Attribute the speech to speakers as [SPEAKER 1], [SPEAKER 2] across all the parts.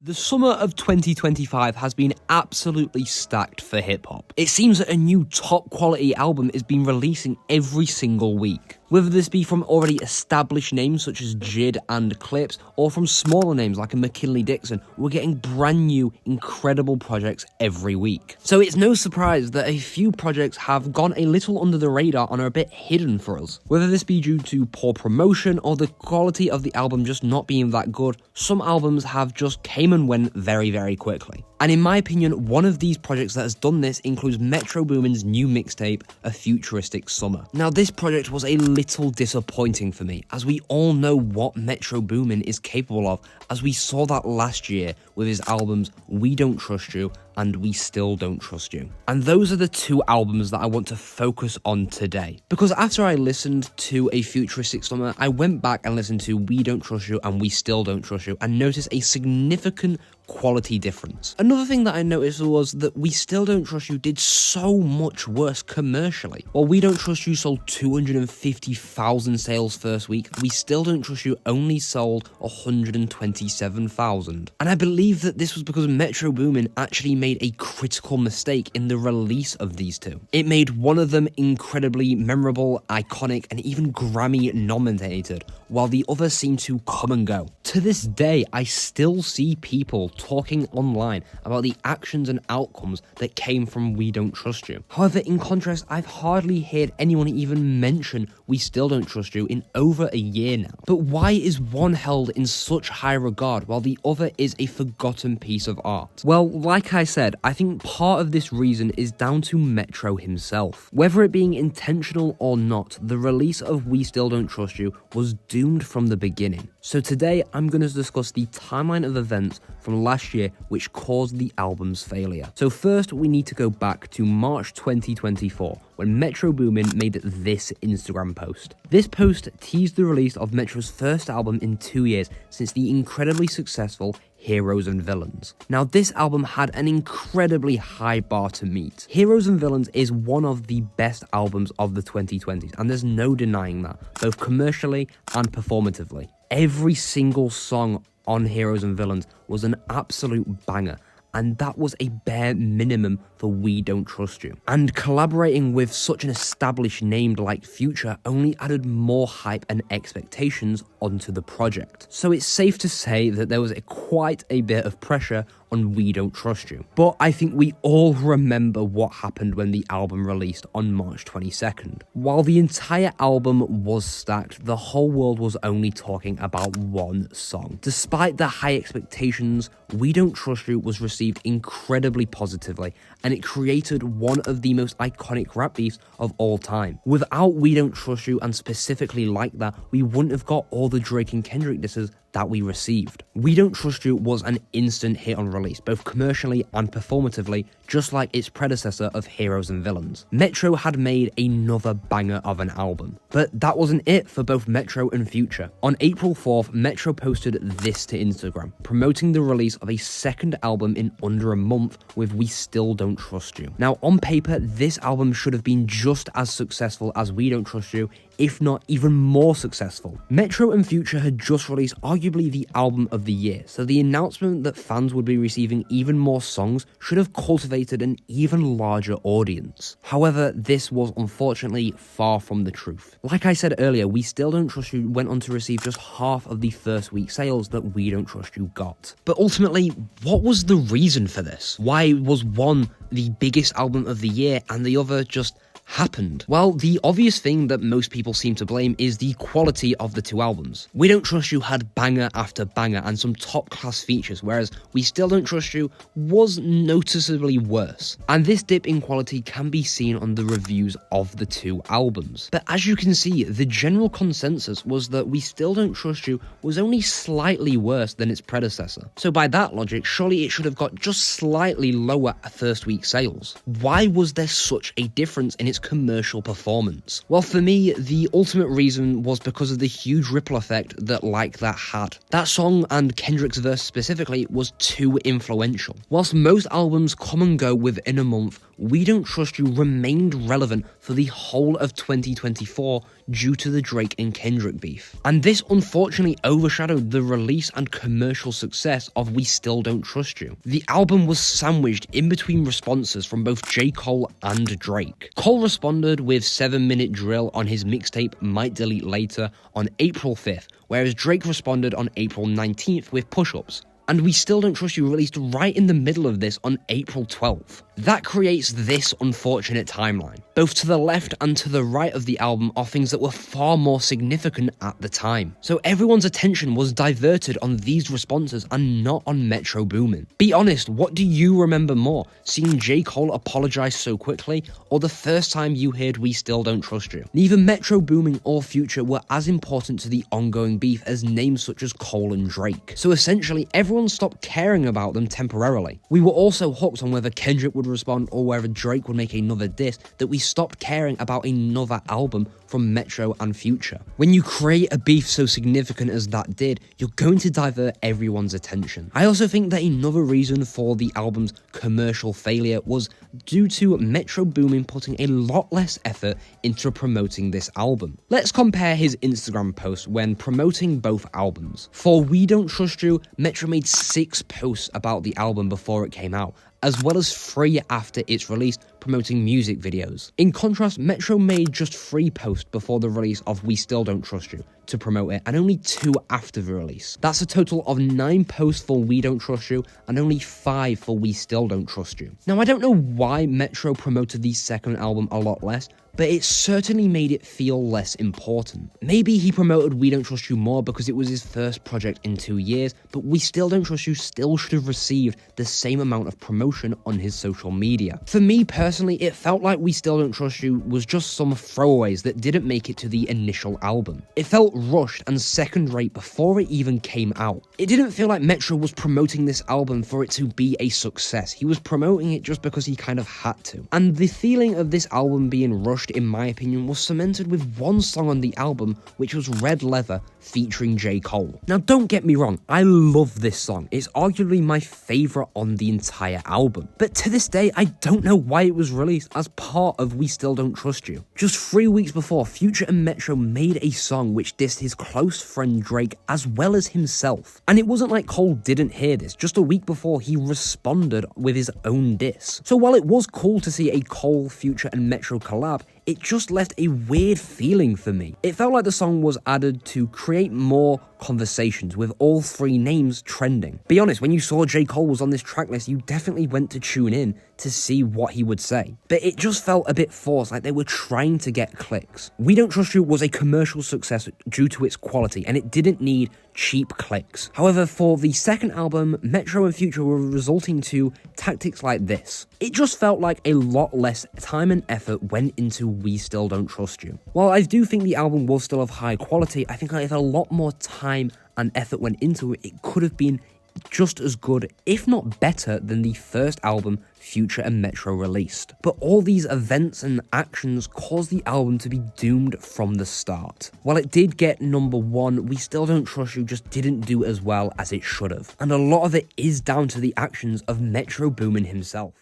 [SPEAKER 1] The summer of 2025 has been absolutely stacked for hip-hop. It seems that a new top-quality album is being releasing every single week. Whether this be from already established names such as Jid and Clips, or from smaller names like a McKinley Dixon, we're getting brand new, incredible projects every week. So it's no surprise that a few projects have gone a little under the radar and are a bit hidden for us. Whether this be due to poor promotion or the quality of the album just not being that good, some albums have just came and went very, very quickly. And in my opinion, one of these projects that has done this includes Metro Boomin's new mixtape, A Futuristic Summer. Now, this project was a little disappointing for me, as we all know what Metro Boomin is capable of, as we saw that last year with his albums We Don't Trust You and We Still Don't Trust You. And those are the two albums that I want to focus on today. Because after I listened to A Futuristic Summer, I went back and listened to We Don't Trust You and We Still Don't Trust You and noticed a significant quality difference. Another thing that I noticed was that We Still Don't Trust You did so much worse commercially. While We Don't Trust You sold 250,000 sales first week, We Still Don't Trust You only sold 127,000. And I believe that this was because Metro Boomin actually made a critical mistake in the release of these two. It made one of them incredibly memorable, iconic, and even Grammy nominated, while the other seemed to come and go. To this day, I still see people talking online about the actions and outcomes that came from We Don't Trust You. However, in contrast, I've hardly heard anyone even mention We Still Don't Trust You in over a year now. But why is one held in such high regard while the other is a forgotten piece of art? Well, like I said, I think part of this reason is down to Metro himself. Whether it being intentional or not, the release of We Still Don't Trust You was doomed from the beginning. So today, I'm going to discuss the timeline of events from last year which caused the album's failure. So first, we need to go back to March 2024, when Metro Boomin made this Instagram post. This post teased the release of Metro's first album in 2 years since the incredibly successful Heroes and Villains. Now, this album had an incredibly high bar to meet. Heroes and Villains is one of the best albums of the 2020s, and there's no denying that, both commercially and performatively. Every single song on Heroes and Villains was an absolute banger, and that was a bare minimum for We Don't Trust You. And collaborating with such an established name like Future only added more hype and expectations onto the project. So it's safe to say that there was quite a bit of pressure on We Don't Trust You. But I think we all remember what happened when the album released on March 22nd. While the entire album was stacked, the whole world was only talking about one song. Despite the high expectations, We Don't Trust You was received incredibly positively, and it created one of the most iconic rap beefs of all time. Without We Don't Trust You, and specifically like that, we wouldn't have got all the Drake and Kendrick disses that we received. We Don't Trust You was an instant hit on release, both commercially and performatively, just like its predecessor of Heroes and Villains. Metro had made another banger of an album, but that wasn't it for both Metro and Future. On April 4th, Metro posted this to Instagram, promoting the release of a second album in under a month with We Still Don't Trust You. Now, on paper, this album should have been just as successful as We Don't Trust You, if not even more successful. Metro and Future had just released arguably the album of the year, so the announcement that fans would be receiving even more songs should have cultivated an even larger audience. However, this was unfortunately far from the truth. Like I said earlier, We Still Don't Trust You went on to receive just half of the first week sales that We Don't Trust You got. But ultimately, what was the reason for this? Why was one the biggest album of the year and the other just happened? Well, the obvious thing that most people seem to blame is the quality of the two albums. We Don't Trust You had banger after banger and some top class features, whereas We Still Don't Trust You was noticeably worse. And this dip in quality can be seen on the reviews of the two albums. But as you can see, the general consensus was that We Still Don't Trust You was only slightly worse than its predecessor. So by that logic, surely it should have got just slightly lower first week sales. Why was there such a difference in its commercial performance? Well, for me, the ultimate reason was because of the huge ripple effect that Like That had. That song, and Kendrick's verse specifically, was too influential. Whilst most albums come and go within a month, We Don't Trust You remained relevant for the whole of 2024 due to the Drake and Kendrick beef. And this unfortunately overshadowed the release and commercial success of We Still Don't Trust You. The album was sandwiched in between responses from both J. Cole and Drake. Cole responded with 7-minute drill on his mixtape Might Delete Later on April 5th, whereas Drake responded on April 19th with Push-Ups. And We Still Don't Trust You released right in the middle of this on April 12th. That creates this unfortunate timeline. Both to the left and to the right of the album are things that were far more significant at the time. So everyone's attention was diverted on these responses and not on Metro Boomin. Be honest, what do you remember more? Seeing J. Cole apologize so quickly, or the first time you heard We Still Don't Trust You? Neither Metro Boomin or Future were as important to the ongoing beef as names such as Cole and Drake. So essentially, everyone stopped caring about them temporarily. We were also hooked on whether Kendrick would respond or whether Drake would make another diss that we stopped caring about another album from Metro and Future. When you create a beef so significant as that did, you're going to divert everyone's attention. I also think that another reason for the album's commercial failure was due to Metro Boomin putting a lot less effort into promoting this album. Let's compare his Instagram posts when promoting both albums. For We Don't Trust You, Metro made 6 posts about the album before it came out, as well as 3 after its release promoting music videos. In contrast, Metro made just 3 posts before the release of We Still Don't Trust You to promote it, and only 2 after the release. That's a total of 9 posts for We Don't Trust You, and only 5 for We Still Don't Trust You. Now, I don't know why Metro promoted the second album a lot less, but it certainly made it feel less important. Maybe he promoted We Don't Trust You more because it was his first project in 2 years, but We Still Don't Trust You still should have received the same amount of promotion on his social media. For me personally, it felt like We Still Don't Trust You was just some throwaways that didn't make it to the initial album. It felt rushed and second-rate before it even came out. It didn't feel like Metro was promoting this album for it to be a success. He was promoting it just because he kind of had to. And the feeling of this album being rushed, in my opinion, was cemented with one song on the album, which was Red Leather featuring J. Cole. Now, don't get me wrong, I love this song. It's arguably my favourite on the entire album. But to this day, I don't know why it was released as part of We Still Don't Trust You. Just 3 weeks before, Future and Metro made a song which dissed his close friend Drake as well as himself. And it wasn't like Cole didn't hear this. Just a week before, he responded with his own diss. So while it was cool to see a Cole, Future and Metro collab, it just left a weird feeling for me. It felt like the song was added to create more conversations with all 3 names trending. Be honest, when you saw J. Cole was on this track list, you definitely went to tune in to see what he would say. But it just felt a bit forced, like they were trying to get clicks. We Don't Trust You was a commercial success due to its quality, and it didn't need cheap clicks. However, for the second album, Metro and Future were resulting to tactics like this. It just felt like a lot less time and effort went into We Still Don't Trust You. While I do think the album was still of high quality, I think if a lot more time and effort went into it, it could have been just as good, if not better, than the first album Future and Metro released. But all these events and actions caused the album to be doomed from the start. While it did get #1, We Still Don't Trust You just didn't do as well as it should have. And a lot of it is down to the actions of Metro Boomin himself.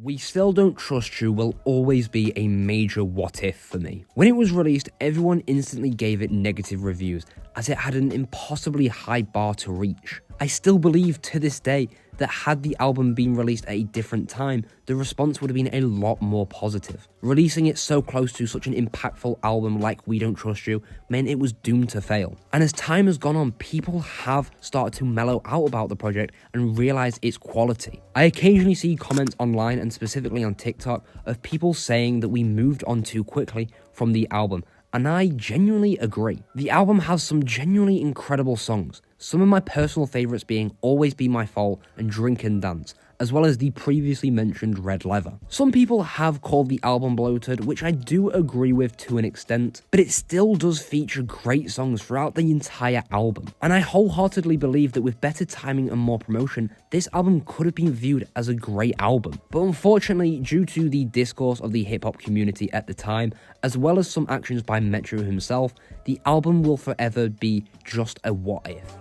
[SPEAKER 1] We Still Don't Trust You will always be a major what if for me. When it was released, everyone instantly gave it negative reviews as it had an impossibly high bar to reach. I still believe to this day that had the album been released at a different time, the response would have been a lot more positive. Releasing it so close to such an impactful album like We Don't Trust You meant it was doomed to fail. And as time has gone on, people have started to mellow out about the project and realize its quality. I occasionally see comments online and specifically on TikTok of people saying that we moved on too quickly from the album, and I genuinely agree. The album has some genuinely incredible songs, some of my personal favourites being Always Be My Fault and Drink and Dance, as well as the previously mentioned Red Leather. Some people have called the album bloated, which I do agree with to an extent, but it still does feature great songs throughout the entire album. And I wholeheartedly believe that with better timing and more promotion, this album could have been viewed as a great album. But unfortunately, due to the discourse of the hip-hop community at the time, as well as some actions by Metro himself, the album will forever be just a what if.